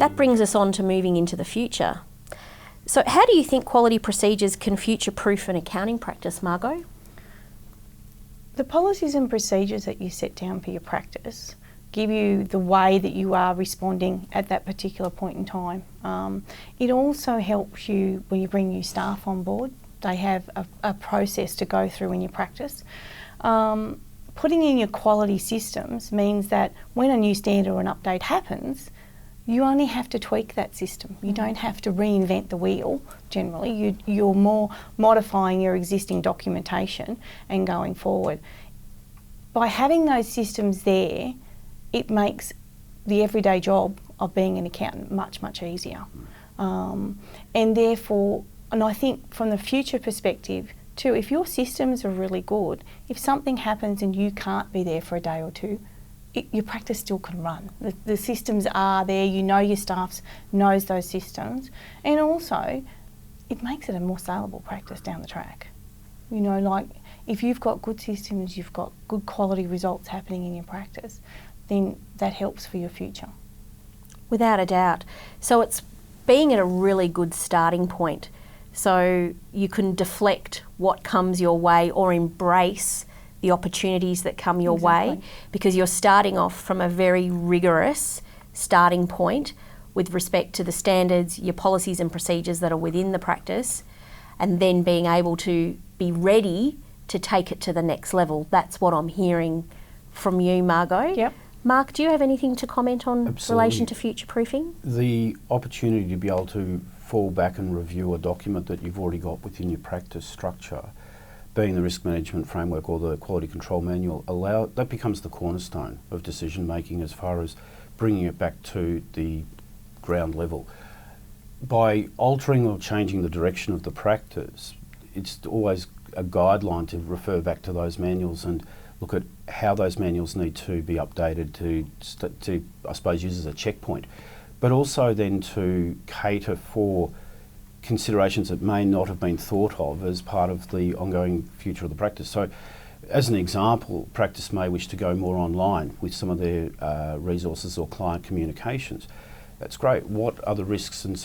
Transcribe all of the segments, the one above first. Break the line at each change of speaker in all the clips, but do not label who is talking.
that brings us on to moving into the future. So how do you think quality procedures can future-proof an accounting practice, Margot?
The policies and procedures that you set down for your practice give you the way that you are responding at that particular point in time. It also helps you when you bring new staff on board. They have a process to go through in your practice. Putting in your quality systems means that when a new standard or an update happens, you only have to tweak that system. You don't have to reinvent the wheel, generally. You're more modifying your existing documentation and going forward. By having those systems there, it makes the everyday job of being an accountant much, much easier. And therefore, and I think from the future perspective too, if your systems are really good, if something happens and you can't be there for a day or two, your practice still can run. The systems are there, you know your staff knows those systems, and also it makes it a more saleable practice down the track. You know, like if you've got good systems, you've got good quality results happening in your practice, then that helps for your future.
Without a doubt. So it's being at a really good starting point, so you can deflect what comes your way or embrace the opportunities that come your way, because you're starting off from a very rigorous starting point with respect to the standards, your policies and procedures that are within the practice, and then being able to be ready to take it to the next level. That's what I'm hearing from you, Margot.
Yep.
Mark, do you have anything to comment on
Absolutely.
relation to future proofing?
The opportunity to be able to fall back and review a document that you've already got within your practice structure, being the risk management framework or the quality control manual, that becomes the cornerstone of decision making as far as bringing it back to the ground level. By altering or changing the direction of the practice, it's always a guideline to refer back to those manuals and look at how those manuals need to be updated to I suppose, use as a checkpoint, but also then to cater for considerations that may not have been thought of as part of the ongoing future of the practice. So, as an example, practice may wish to go more online with some of their resources or client communications. That's great. What are the risks? And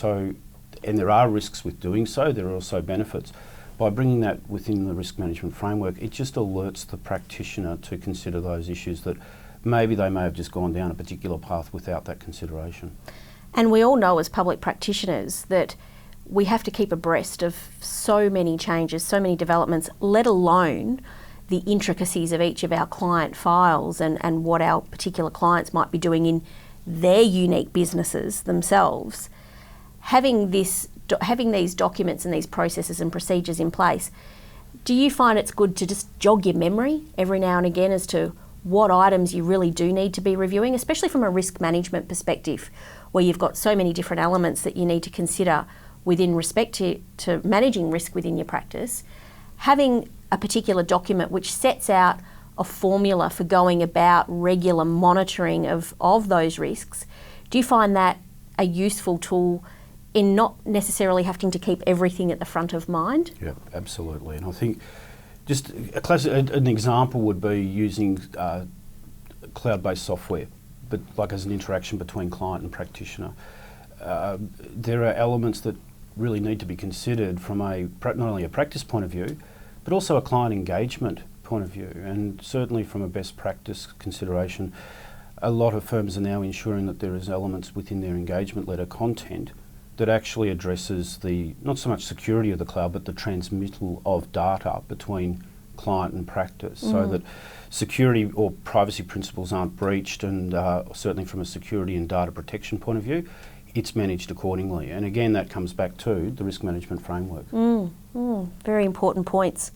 there are risks with doing so. There are also benefits. By bringing that within the risk management framework, it just alerts the practitioner to consider those issues that maybe they may have just gone down a particular path without that consideration.
And we all know as public practitioners that we have to keep abreast of so many changes, so many developments, let alone the intricacies of each of our client files and what our particular clients might be doing in their unique businesses themselves. Having these documents and these processes and procedures in place, do you find it's good to just jog your memory every now and again as to what items you really do need to be reviewing, especially from a risk management perspective, where you've got so many different elements that you need to consider within respect to managing risk within your practice? Having a particular document which sets out a formula for going about regular monitoring of those risks, do you find that a useful tool in not necessarily having to keep everything at the front of mind?
Yeah, absolutely. And I think just an example would be using cloud-based software, but like as an interaction between client and practitioner. There are elements that really need to be considered from not only a practice point of view, but also a client engagement point of view. And certainly from a best practice consideration, a lot of firms are now ensuring that there is elements within their engagement letter content that actually addresses the, not so much security of the cloud, but the transmittal of data between client and practice, so that security or privacy principles aren't breached, and certainly from a security and data protection point of view, it's managed accordingly. And again, that comes back to the risk management framework.
Very important points.